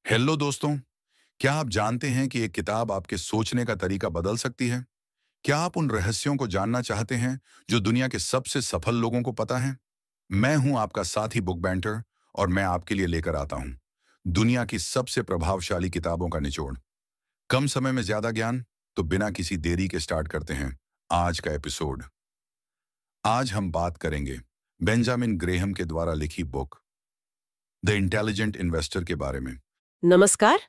Hello दोस्तों। क्या आप जानते हैं कि एक किताब आपके सोचने का तरीका बदल सकती है? क्या आप उन रहस्यों को जानना चाहते हैं जो दुनिया के सबसे सफल लोगों को पता है? मैं हूं आपका साथी बुक बैंटर और मैं आपके लिए लेकर आता हूं दुनिया की सबसे प्रभावशाली किताबों का निचोड़। कम समय में ज्यादा ज्ञान, तो बिना किसी देरी के स्टार्ट करते हैं आज का एपिसोड। आज हम बात करेंगे बेंजामिन ग्रेहम के द्वारा लिखी बुक द इंटेलिजेंट इन्वेस्टर के बारे में। नमस्कार।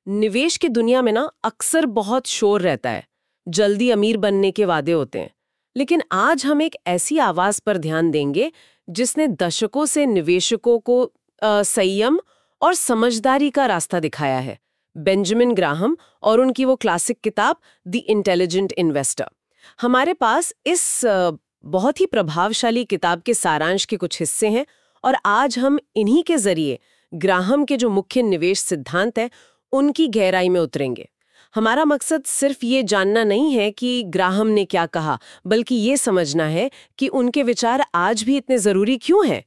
निवेश की दुनिया में ना अक्सर बहुत शोर रहता है। जल्दी अमीर बनने के वादे होते हैं। लेकिन आज हम एक ऐसी आवाज पर ध्यान देंगे जिसने दशकों से निवेशकों को संयम और समझदारी का रास्ता दिखाया है। बेंजामिन ग्राहम और उनकी वो क्लासिक किताब द इंटेलिजेंट इन्वेस्टर। हमारे पास इस बहुत ही प्रभावशाली किताब के सारांश के कुछ हिस्से हैं और आज हम इन्हीं के जरिए ग्राहम के जो मुख्य निवेश सिद्धांत हैं, उनकी गहराई में उतरेंगे। हमारा मकसद सिर्फ ये जानना नहीं है कि ग्राहम ने क्या कहा, बल्कि ये समझना है कि उनके विचार आज भी इतने जरूरी क्यों हैं।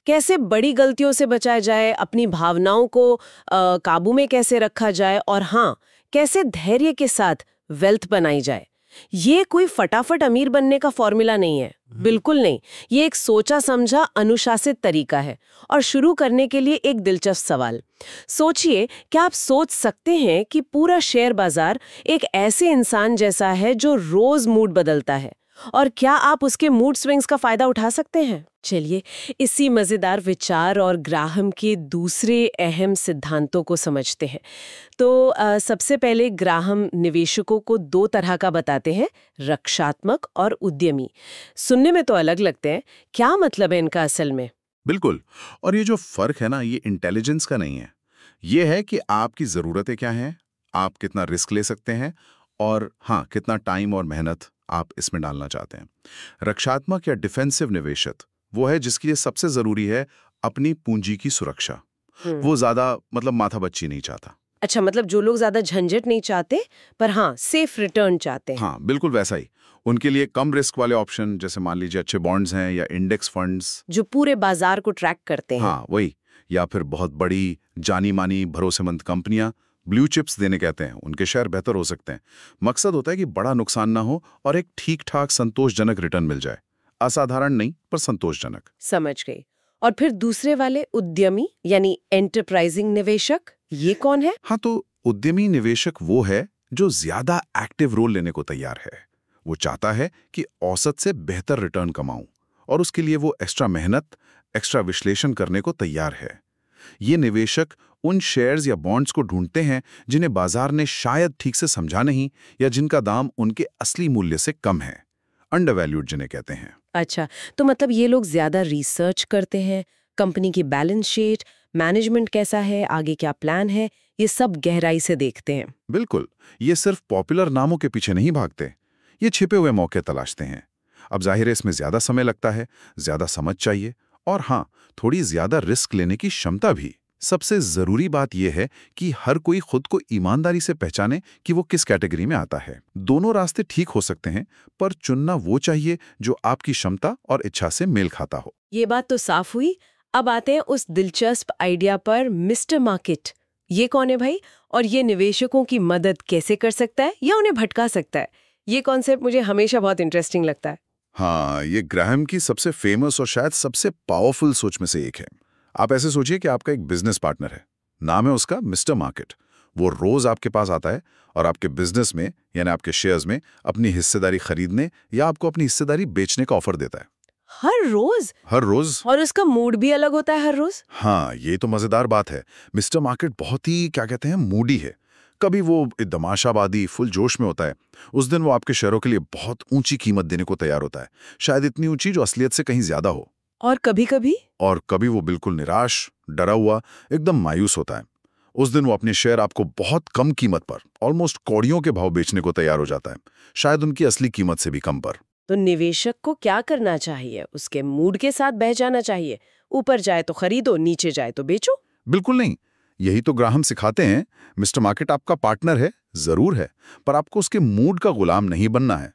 कैसे बड़ी गलतियों से बचा जाए, अपनी भावनाओं को काबू में कैसे रखा जाए और हाँ, कैसे धैर्य के साथ वेल्थ बनाई जाए। ये कोई फटाफट अमीर बनने का फॉर्मूला नहीं है, बिल्कुल नहीं। ये एक सोचा समझा अनुशासित तरीका है। और शुरू करने के लिए एक दिलचस्प सवाल सोचिए, क्या आप सोच सकते हैं कि पूरा शेयर बाजार एक ऐसे इंसान जैसा है जो रोज मूड बदलता है, और क्या आप उसके मूड स्विंग्स का फायदा उठा सकते हैं? चलिए इसी मजेदार विचार और ग्राहम के दूसरे अहम सिद्धांतों को समझते हैं। तो सबसे पहले ग्राहम निवेशकों को दो तरह का बताते हैं, रक्षात्मक और उद्यमी। सुनने में तो अलग लगते हैं, क्या मतलब है इनका असल में? बिल्कुल। और ये जो फर्क है ना, ये इंटेलिजेंस का नहीं है। ये है कि आपकी ज़रूरतें क्या हैं, आप कितना रिस्क ले सकते हैं, और हाँ, कितना टाइम और मेहनत आप इसमें डालना चाहते हैं। रक्षात्मक या डिफेंसिव निवेशक वो है जिसके लिए सबसे ज़रूरी है अपनी पूंजी की सुरक्षा। हम्म। वो ज़्यादा माथापच्ची नहीं चाहता। अच्छा, मतलब जो लोग ज्यादा झंझट नहीं चाहते, पर हाँ सेफ रिटर्न चाहते हैं। हाँ, बिल्कुल वैसा ही। उनके लिए कम रिस्क वाले ऑप्शन, जैसे मान लीजिए अच्छे बॉन्ड्स हैं या इंडेक्स फंड्स। जो पूरे बाजार को ट्रैक करते हैं। हाँ, वही। या फिर बहुत बड़ी जानी मानी भरोसेमंद कंपनियां, ब्लू चिप्स देने कहते हैं, उनके शेयर बेहतर हो सकते हैं। मकसद होता है कि बड़ा नुकसान ना हो और एक ठीक ठाक संतोषजनक रिटर्न मिल जाए। असाधारण नहीं, पर संतोषजनक। समझ गई। और फिर दूसरे वाले उद्यमी यानी एंटरप्राइजिंग निवेशक, ये कौन है? हाँ, तो उद्यमी निवेशक वो है जो ज्यादा एक्टिव रोल लेने को तैयार है। वो चाहता है कि औसत से बेहतर रिटर्न कमाऊं, और उसके लिए वो एक्स्ट्रा मेहनत, एक्स्ट्रा विश्लेषण करने को तैयार है। ये निवेशक उन शेयर्स या बॉन्ड्स को ढूंढते हैं जिन्हें बाजार ने शायद ठीक से समझा नहीं, या जिनका दाम उनके असली मूल्य से कम है। अंडरवैल्यूड जिन्हें कहते हैं। अच्छा, तो मतलब ये लोग ज्यादा रिसर्च करते हैं, कंपनी की बैलेंस शीट, मैनेजमेंट कैसा है, आगे क्या प्लान है, ये सब गहराई से देखते हैं। बिल्कुल। ये सिर्फ पॉपुलर नामों के पीछे नहीं भागते, ये छिपे हुए मौके तलाशते हैं। अब जाहिर है इसमें ज्यादा समय लगता है, ज्यादा समझ चाहिए, और हाँ, थोड़ी ज्यादा रिस्क लेने की क्षमता भी। सबसे जरूरी बात यह है कि हर कोई खुद को ईमानदारी से पहचाने कि वो किस कैटेगरी में आता है। दोनों रास्ते ठीक हो सकते हैं, पर चुनना वो चाहिए जो आपकी क्षमता और इच्छा से मेल खाता हो। ये बात तो साफ हुई। अब आते हैं उस दिलचस्प आइडिया पर, मिस्टर मार्केट। ये कौन है भाई, और ये निवेशकों की मदद कैसे कर सकता है या उन्हें भटका सकता है? ये कॉन्सेप्ट मुझे हमेशा बहुत इंटरेस्टिंग लगता है। हाँ, ये ग्राहम की सबसे फेमस और शायद सबसे पावरफुल सोच में से एक है। आप ऐसे सोचिए कि आपका एक बिजनेस पार्टनर है, नाम है उसका मिस्टर मार्केट। वो रोज आपके पास आता है और आपके बिजनेस में, यानी आपके शेयर्स में, अपनी हिस्सेदारी खरीदने या आपको अपनी हिस्सेदारी बेचने का ऑफर देता है। हर रोज? हर रोज। और उसका मूड भी अलग होता है हर रोज? हाँ, ये तो मजेदार बात है। मिस्टर मार्केट बहुत ही, क्या कहते हैं, मूडी है। कभी वो तमाशाबादी फुल जोश में होता है। उस दिन वो आपके शेयरों के लिए बहुत ऊंची कीमत देने को तैयार होता है, शायद इतनी ऊंची जो असलियत से कहीं ज्यादा हो। और कभी-कभी? और कभी वो बिल्कुल निराश, डरा हुआ, एकदम मायूस होता है। उस दिन वो अपने शेयर आपको बहुत कम कीमत पर, ऑलमोस्ट कौड़ियों के भाव बेचने को तैयार हो जाता है, शायद उनकी असली कीमत से भी कम पर। तो निवेशक को क्या करना चाहिए? उसके मूड के साथ बह जाना चाहिए? ऊपर जाए तो खरीदो, नीचे जाए तो बेचो? बिल्कुल नहीं। यही तो ग्राहम सिखाते हैं। मिस्टर मार्केट आपका पार्टनर है, जरूर है, पर आपको उसके मूड का गुलाम नहीं बनना है।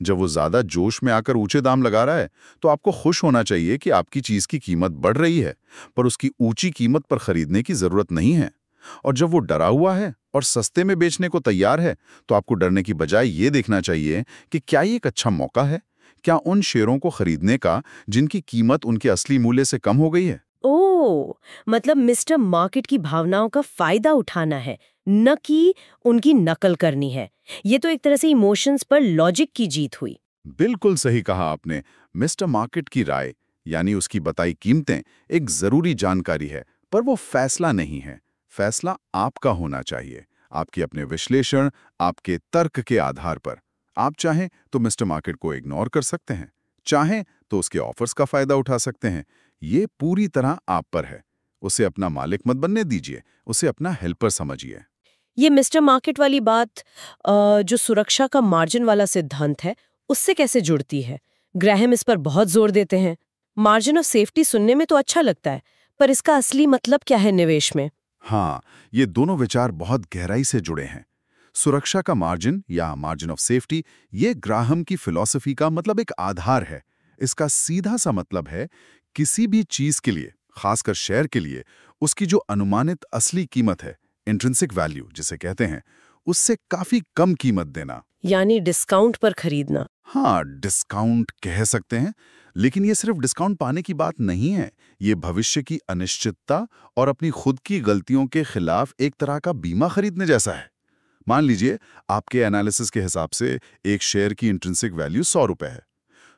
जब वो ज्यादा जोश में आकर ऊंचे दाम लगा रहा है, तो आपको खुश होना चाहिए कि आपकी चीज की कीमत बढ़ रही है, पर उसकी ऊंची कीमत पर खरीदने की जरूरत नहीं है। और जब वो डरा हुआ है और सस्ते में बेचने को तैयार है, तो आपको डरने की बजाय ये देखना चाहिए कि क्या ये एक अच्छा मौका है, क्या उन शेयरों को खरीदने का जिनकी कीमत उनके असली मूल्य से कम हो गई है। ओह, मतलब मिस्टर मार्केट की भावनाओं का फायदा उठाना है, न कि उनकी नकल करनी है। ये तो एक तरह से इमोशंस पर लॉजिक की जीत हुई। बिल्कुल सही कहा आपने। मिस्टर मार्केट की राय यानी उसकी बताई कीमतें एक जरूरी जानकारी है, पर वो फैसला नहीं है। फैसला आपका होना चाहिए, आपके अपने विश्लेषण, आपके तर्क के आधार पर। आप चाहें तो मिस्टर मार्केट को इग्नोर कर सकते हैं, चाहें तो उसके ऑफर्स का फायदा उठा सकते हैं। ये पूरी तरह आप पर है। उसे अपना मालिक मत बनने दीजिए, उसे अपना हेल्पर समझिए। ये मिस्टर मार्केट वाली बात जो सुरक्षा का मार्जिन वाला सिद्धांत है, उससे कैसे जुड़ती है? ग्राहम इस पर बहुत जोर देते हैं। मार्जिन ऑफ सेफ्टी सुनने में तो अच्छा लगता है, पर इसका असली मतलब क्या है निवेश में? हाँ, ये दोनों विचार बहुत गहराई से जुड़े हैं। सुरक्षा का मार्जिन या मार्जिन ऑफ सेफ्टी, ये ग्राहम की फिलॉसफी का मतलब एक आधार है। इसका सीधा सा मतलब है किसी भी चीज के लिए, खासकर शेयर के लिए, उसकी जो अनुमानित असली कीमत है, इंट्रिंसिक वैल्यू जिसे कहते हैं, उससे काफी कम कीमत देना। यानी डिस्काउंट पर खरीदना। हाँ, डिस्काउंट कह सकते हैं, लेकिन ये सिर्फ डिस्काउंट पाने की बात नहीं है। ये भविष्य की अनिश्चितता और अपनी खुद की गलतियों के खिलाफ एक तरह का बीमा खरीदने जैसा है। मान लीजिए आपके एनालिसिस के हिसाब से एक शेयर की इंट्रिंसिक वैल्यू 100 रुपए है,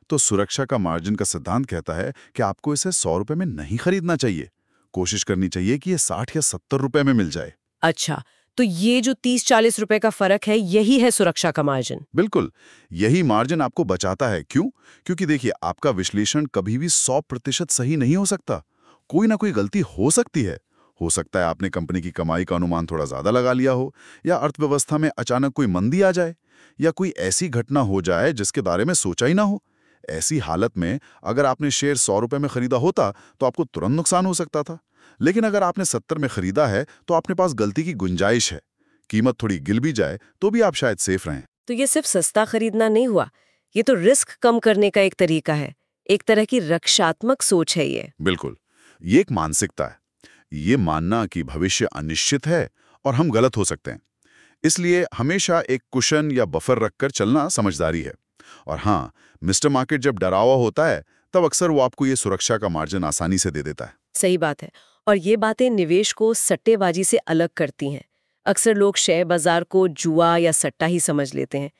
तो सुरक्षा का मार्जिन का सिद्धांत कहता है कि आपको इसे 100 रुपए में नहीं खरीदना चाहिए। कोशिश करनी चाहिए कि ये 60 या 70 रुपए में मिल जाए। अच्छा, तो ये जो 30-40 रुपए का फर्क है, यही है सुरक्षा का मार्जिन। बिल्कुल, यही मार्जिन आपको बचाता है। क्यों? क्योंकि देखिए, आपका विश्लेषण कभी भी 100% सही नहीं हो सकता। कोई ना कोई गलती हो सकती है। हो सकता है आपने कंपनी की कमाई का अनुमान थोड़ा ज्यादा लगा लिया हो, या अर्थव्यवस्था में अचानक कोई मंदी आ जाए, या कोई ऐसी घटना हो जाए जिसके बारे में सोचा ही ना हो। ऐसी हालत में अगर आपने शेयर 100 रुपए में खरीदा होता तो आपको तुरंत नुकसान हो सकता था। लेकिन अगर आपने 70 में खरीदा है तो आपने पास गलती की गुंजाइश है। कीमत थोड़ी गिर भी जाए तो भी आप शायद सेफ रहें। तो ये सिर्फ सस्ता खरीदना नहीं हुआ, ये तो रिस्क कम करने का एक तरीका है। एक तरह की रक्षात्मक सोच है ये। बिल्कुल, ये एक मानसिकता है। ये मानना कि भविष्य अनिश्चित है और हम गलत हो सकते हैं। इसलिए हमेशा एक कुशन या बफर रखकर चलना समझदारी है। और हाँ, मिस्टर मार्केट जब डरा हुआ होता है, तब अक्सर वो आपको ये सुरक्षा का मार्जिन आसानी से दे देता है। सही बात है। और ये बातें निवेश को सट्टेबाजी से अलग करती हैं। अक्सर लोग शेयर बाजार को जुआ या सट्टा ही समझ लेते हैं।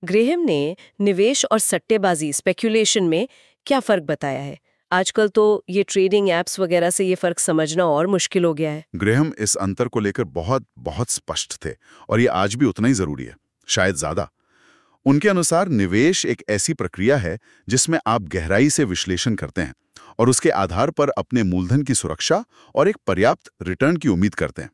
ग्रेहम ने निवेश और सट्टेबाजी स्पेक्यूलेशन में क्या फर्क बताया है? आजकल तो ये ट्रेडिंग एप्स वगैरह से ये फर्क समझना और मुश्किल हो गया है। ग्रेहम इस अंतर को लेकर बहुत बहुत स्पष्ट थे, और ये आज भी उतना ही जरूरी है, शायद ज्यादा। उनके अनुसार निवेश एक ऐसी प्रक्रिया है जिसमें आप गहराई से विश्लेषण करते हैं और उसके आधार पर अपने मूलधन की सुरक्षा और एक पर्याप्त रिटर्न की उम्मीद करते हैं।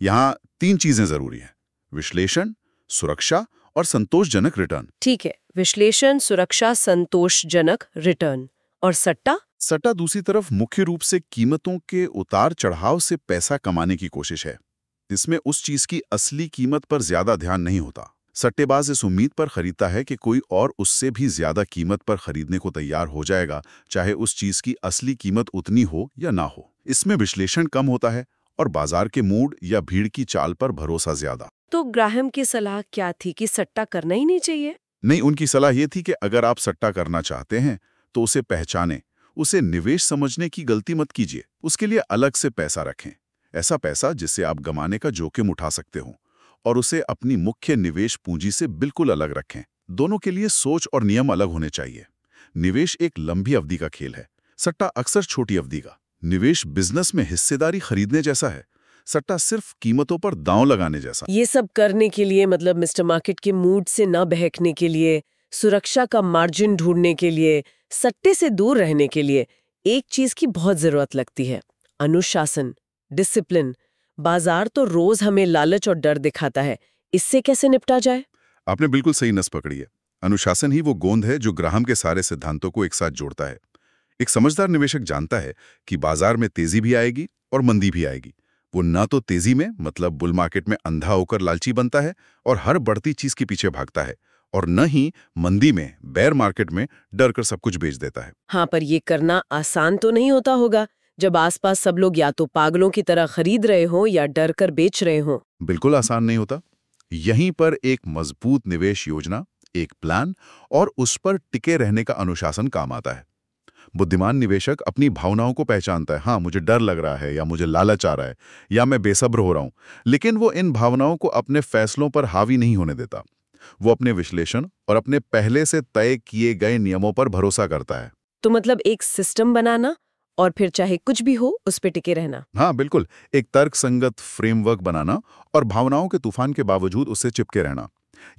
यहाँ 3 चीजें जरूरी हैं: विश्लेषण, सुरक्षा और संतोषजनक रिटर्न। ठीक है, विश्लेषण, सुरक्षा, संतोषजनक रिटर्न। और सट्टा? सट्टा दूसरी तरफ मुख्य रूप से कीमतों के उतार चढ़ाव से पैसा कमाने की कोशिश है। इसमें उस चीज की असली कीमत पर ज्यादा ध्यान नहीं होता। सट्टेबाज इस उम्मीद पर खरीदता है कि कोई और उससे भी ज्यादा कीमत पर खरीदने को तैयार हो जाएगा, चाहे उस चीज की असली कीमत उतनी हो या ना हो। इसमें विश्लेषण कम होता है और बाजार के मूड या भीड़ की चाल पर भरोसा ज्यादा। तो ग्राहम की सलाह क्या थी कि सट्टा करना ही नहीं चाहिए? नहीं, उनकी सलाह ये थी कि अगर आप सट्टा करना चाहते हैं तो उसे पहचानें, उसे निवेश समझने की गलती मत कीजिए। उसके लिए अलग से पैसा रखें, ऐसा पैसा जिससे आप गंवाने का जोखिम उठा सकते हो, और उसे अपनी मुख्य निवेश पूंजी से बिल्कुल अलग रखें। दोनों के लिए सोच और नियम अलग होने चाहिए। निवेश एक लंबी अवधि का खेल है, सट्टा अक्सर छोटी अवधि का। निवेश बिजनेस में हिस्सेदारी खरीदने जैसा है, सट्टा सिर्फ कीमतों पर दांव लगाने जैसा। ये सब करने के लिए, मतलब मिस्टर मार्केट के मूड से न बहकने के लिए, सुरक्षा का मार्जिन ढूंढने के लिए, सट्टे से दूर रहने के लिए एक चीज की बहुत जरूरत लगती है: अनुशासन, डिसिप्लिन। बाजार तो रोज हमें लालच और डर दिखाता है, इससे कैसे निपटा जाए? आपने बिल्कुल सही नस पकड़ी है। अनुशासन ही वो गोंद है जो ग्राहम के सारे सिद्धांतों को एक साथ जोड़ता है। एक समझदार निवेशक जानता है कि बाजार में तेजी भी आएगी और मंदी भी आएगी। वो ना तो तेजी में, मतलब बुल मार्केट में अंधा होकर लालची बनता है और हर बढ़ती चीज के पीछे भागता है, और न ही मंदी में, बेयर मार्केट में डर कर सब कुछ बेच देता है। हाँ, पर ये करना आसान तो नहीं होता होगा। जब आसपास सब लोग या तो पागलों की तरह खरीद रहे हों या डर कर बेच रहे हों? बिल्कुल आसान नहीं होता। यहीं पर एक मजबूत निवेश योजना, एक प्लान और उस पर टिके रहने का अनुशासन काम आता है। बुद्धिमान निवेशक अपनी भावनाओं को पहचानता है। हाँ, मुझे डर लग रहा है, या मुझे लालच आ रहा है, या मैं बेसब्र हो रहा हूं, लेकिन वो इन भावनाओं को अपने फैसलों पर हावी नहीं होने देता। वो अपने विश्लेषण और अपने पहले से तय किए गए नियमों पर भरोसा करता है। तो मतलब एक सिस्टम बनाना और फिर चाहे कुछ भी हो उस पे टिके रहना। हाँ बिल्कुल, एक तर्कसंगत फ्रेमवर्क बनाना और भावनाओं के तूफान के बावजूद उससे चिपके रहना।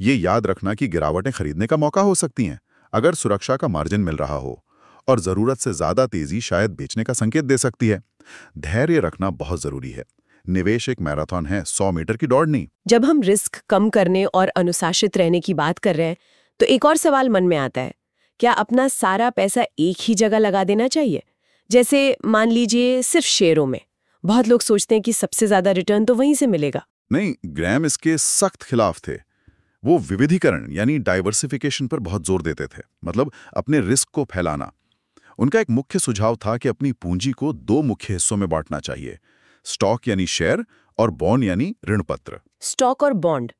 ये याद रखना कि गिरावटें खरीदने का मौका हो सकती हैं, अगर सुरक्षा का मार्जिन मिल रहा हो, और जरूरत से ज्यादा तेजी शायद बेचने का संकेत दे सकती है। धैर्य रखना बहुत जरूरी है। निवेश एक मैराथन है, 100 मीटर की दौड़ नहीं। जब हम रिस्क कम करने और अनुशासित रहने की बात कर रहे हैं तो एक और सवाल मन में आता है, क्या अपना सारा पैसा एक ही जगह लगा देना चाहिए? जैसे मान लीजिए सिर्फ शेयरों में। बहुत लोग सोचते हैं कि सबसे ज्यादा रिटर्न तो वहीं से मिलेगा। नहीं, ग्रैम इसके सख्त खिलाफ थे। वो विविधीकरण यानी डाइवर्सिफिकेशन पर बहुत जोर देते थे, मतलब अपने रिस्क को फैलाना। उनका एक मुख्य सुझाव था कि अपनी पूंजी को 2 मुख्य हिस्सों में बांटना चाहिए, स्टॉक यानी शेयर और बॉन्ड यानी ऋण पत्र। स्टॉक और बॉन्ड,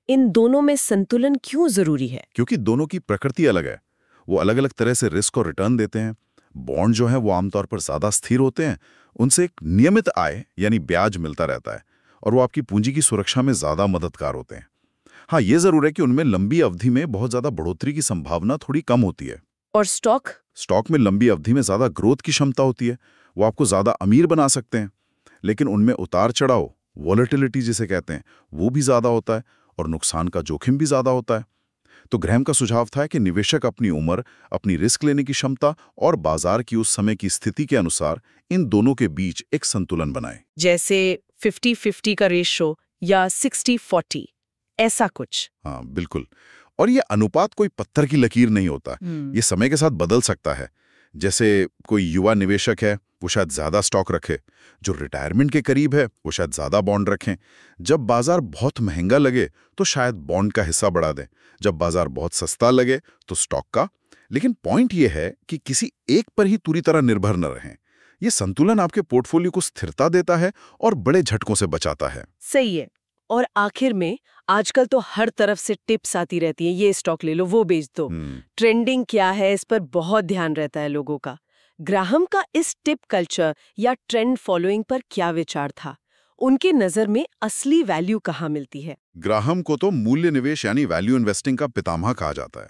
इन दोनों में संतुलन क्यों जरूरी है? क्योंकि दोनों की प्रकृति अलग है। वो अलग अलग तरह से रिस्क और रिटर्न देते हैं। बॉन्ड जो है वो आमतौर पर ज्यादा स्थिर होते हैं, उनसे एक नियमित आय यानी ब्याज मिलता रहता है, और वो आपकी पूंजी की सुरक्षा में ज्यादा मददगार होते हैं। हाँ, ये जरूर है कि उनमें लंबी अवधि में बहुत ज्यादा बढ़ोतरी की संभावना थोड़ी कम होती है। और स्टॉक में लंबी अवधि में ज्यादा ग्रोथ की क्षमता होती है, वो आपको ज्यादा अमीर बना सकते हैं, लेकिन उनमें उतार चढ़ाव, वॉलेटिलिटी जिसे कहते हैं, वो भी ज्यादा होता है और नुकसान का जोखिम भी ज्यादा होता है। तो ग्रैम का सुझाव था कि निवेशक अपनी उम्र, अपनी रिस्क लेने की क्षमता और बाजार की उस समय की स्थिति के अनुसार इन दोनों के बीच एक संतुलन बनाए। जैसे 50-50 का रेशो या 60-40, ऐसा कुछ। हाँ बिल्कुल। और ये अनुपात कोई पत्थर की लकीर नहीं होता, ये समय के साथ बदल सकता है। जैसे कोई युवा निवेशक है, वो शायद ज्यादा स्टॉक रखे, जो रिटायरमेंट के करीब है वो शायद ज्यादा बॉन्ड रखें। जब बाजार बहुत महंगा लगे तो शायद बॉन्ड का हिस्सा बढ़ा दें, जब बाजार बहुत सस्ता लगे तो स्टॉक का। लेकिन पॉइंट ये है कि किसी एक पर ही पूरी तरह निर्भर न रहें। ये संतुलन आपके पोर्टफोलियो को स्थिरता देता है और बड़े झटकों से बचाता है। सही है। और आखिर में आजकल तो हर तरफ से टिप्स आती रहती हैं, ये स्टॉक ले लो, वो बेच दो। ट्रेंडिंग क्या है, इस पर बहुत ध्यान रहता है लोगों का। ग्राहम का इस टिप कल्चर या ट्रेंड फॉलोइंग पर क्या विचार था? उनके नजर में असली वैल्यू कहाँ मिलती है? ग्राहम को तो मूल्य निवेश यानी वैल्यू इन्वेस्टिंग का पितामह कहा जाता है।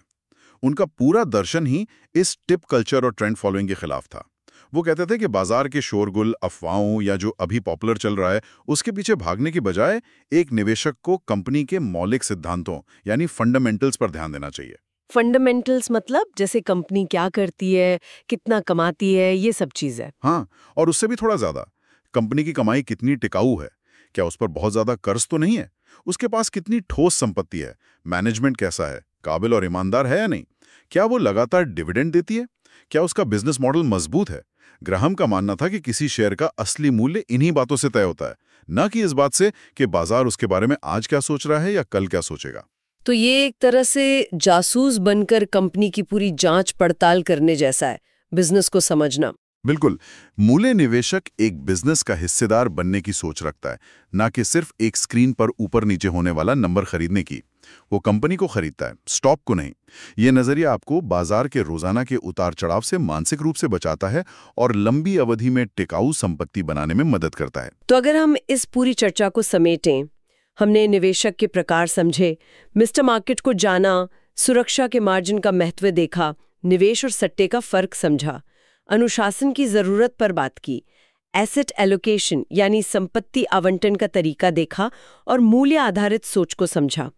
उनका पूरा दर्शन ही इस टिप कल्चर और ट्रेंड फॉलोइंग के खिलाफ था। वो कहते थे कि बाजार के शोरगुल, अफवाहों या जो अभी पॉपुलर चल रहा है उसके पीछे भागने की बजाय एक निवेशक को कंपनी के मौलिक सिद्धांतों यानी फंडामेंटल्स पर ध्यान देना चाहिए। फंडामेंटल्स मतलब जैसे कंपनी क्या करती है, कितना कमाती है, ये सब चीजें। हाँ, और उससे भी थोड़ा ज्यादा, कंपनी की कमाई कितनी टिकाऊ है, क्या उस पर बहुत ज्यादा कर्ज तो नहीं है, उसके पास कितनी ठोस संपत्ति है, मैनेजमेंट कैसा है, काबिल और ईमानदार है या नहीं, क्या वो लगातार डिविडेंड देती है, क्या उसका बिजनेस मॉडल मजबूत है। ग्राहम का मानना था कि किसी शेयर का असली मूल्य इन्हीं बातों से तय होता है, न कि इस बात से कि बाजार उसके बारे में आज क्या सोच रहा है या कल क्या सोचेगा। तो ये एक तरह से जासूस बनकर कंपनी की पूरी जांच पड़ताल करने जैसा है, बिजनेस को समझना। बिल्कुल, मूल्य निवेशक एक बिजनेस का हिस्सेदार बनने की सोच रखता है, ना कि सिर्फ एक स्क्रीन पर ऊपर नीचे होने वाला नंबर खरीदने की। वो कंपनी को खरीदता है, स्टॉक को नहीं। ये नजरिया आपको बाजार के रोजाना के उतार चढ़ाव से मानसिक रूप से बचाता है और लंबी अवधि में टिकाऊ संपत्ति बनाने में मदद करता है। तो अगर हम इस पूरी चर्चा को समेटें, हमने निवेशक के प्रकार समझे, मिस्टर मार्केट को जाना, सुरक्षा के मार्जिन का महत्व देखा, निवेश और सट्टे का फर्क समझा, अनुशासन की जरूरत पर बात की, एसेट एलोकेशन यानी संपत्ति आवंटन का तरीका देखा और मूल्य आधारित सोच को समझा।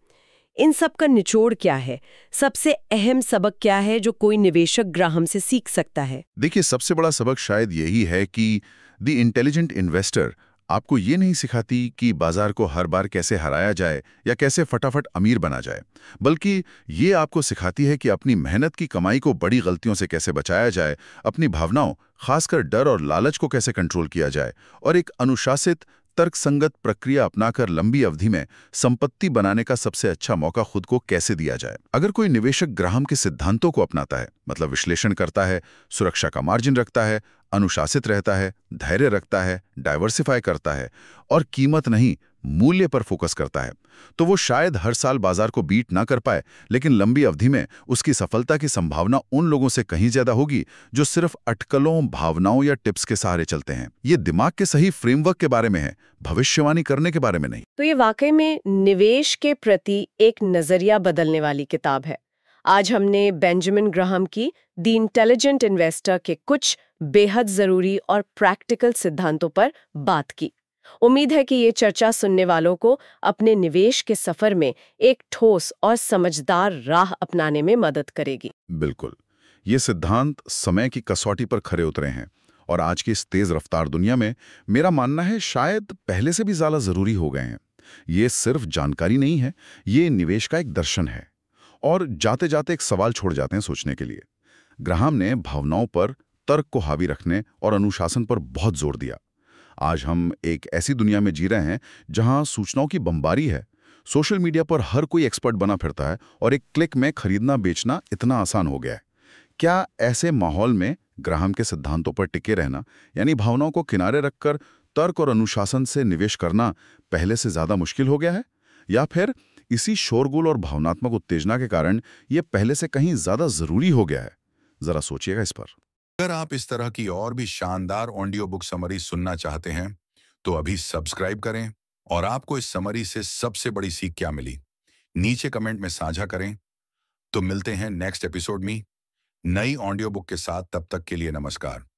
इन सब का निचोड़ क्या है? सबसे अहम सबक क्या है जो कोई निवेशक ग्राहम से सीख सकता है? देखिए, सबसे बड़ा सबक शायद यही है कि द इंटेलिजेंट इन्वेस्टर आपको ये नहीं सिखाती कि बाजार को हर बार कैसे हराया जाए या कैसे फटाफट अमीर बना जाए, बल्कि ये आपको सिखाती है कि अपनी मेहनत की कमाई को बड़ी गलतियों से कैसे बचाया जाए, अपनी भावनाओं, खासकर डर और लालच को कैसे कंट्रोल किया जाए, और एक अनुशासित तर्कसंगत प्रक्रिया अपनाकर लंबी अवधि में संपत्ति बनाने का सबसे अच्छा मौका खुद को कैसे दिया जाए। अगर कोई निवेशक ग्राहम के सिद्धांतों को अपनाता है, मतलब विश्लेषण करता है, सुरक्षा का मार्जिन रखता है, अनुशासित रहता है, धैर्य रखता है, डाइवर्सिफाई करता है और कीमत नहीं, मूल्य पर फोकस करता है, तो वो शायद हर साल बाजार को बीट ना कर पाए, लेकिन लंबी अवधि में उसकी सफलता की संभावना उन लोगों से कहीं ज्यादा होगी जो सिर्फ अटकलों, भावनाओं या टिप्स के सहारे चलते हैं। ये दिमाग के सही फ्रेमवर्क के बारे में है, भविष्यवाणी करने के बारे में नहीं। तो ये वाकई में निवेश के प्रति एक नजरिया बदलने वाली किताब है। आज हमने बेंजामिन ग्राहम की द इंटेलिजेंट इन्वेस्टर के कुछ बेहद जरूरी और प्रैक्टिकल सिद्धांतों पर बात की। उम्मीद है कि ये चर्चा सुनने वालों को अपने निवेश के सफर में एक ठोस और समझदार राह अपनाने में मदद करेगी। बिल्कुल, ये सिद्धांत समय की कसौटी पर खरे उतरे हैं और आज की इस तेज रफ्तार दुनिया में मेरा मानना है शायद पहले से भी ज्यादा जरूरी हो गए हैं। ये सिर्फ जानकारी नहीं है, ये निवेश का एक दर्शन है। और जाते जाते एक सवाल छोड़ जाते हैं सोचने के लिए। ग्राहम ने भावनाओं पर, तर्क को हावी रखने और अनुशासन पर बहुत जोर दिया। आज हम एक ऐसी दुनिया में जी रहे हैं जहां सूचनाओं की बमबारी है। सोशल मीडिया पर हर कोई एक्सपर्ट बना फिरता है और एक क्लिक में खरीदना बेचना इतना आसान हो गया है। क्या ऐसे माहौल में ग्राहम के सिद्धांतों पर टिके रहना, यानी भावनाओं को किनारे रखकर तर्क और अनुशासन से निवेश करना, पहले से ज्यादा मुश्किल हो गया है? या फिर इसी शोरगुल और भावनात्मक उत्तेजना के कारण यह पहले से कहीं ज्यादा जरूरी हो गया है? जरा सोचिएगा इस पर। अगर आप इस तरह की और भी शानदार ऑडियो बुक समरी सुनना चाहते हैं तो अभी सब्सक्राइब करें। और आपको इस समरी से सबसे बड़ी सीख क्या मिली, नीचे कमेंट में साझा करें। तो मिलते हैं नेक्स्ट एपिसोड में नई ऑडियो बुक के साथ। तब तक के लिए नमस्कार।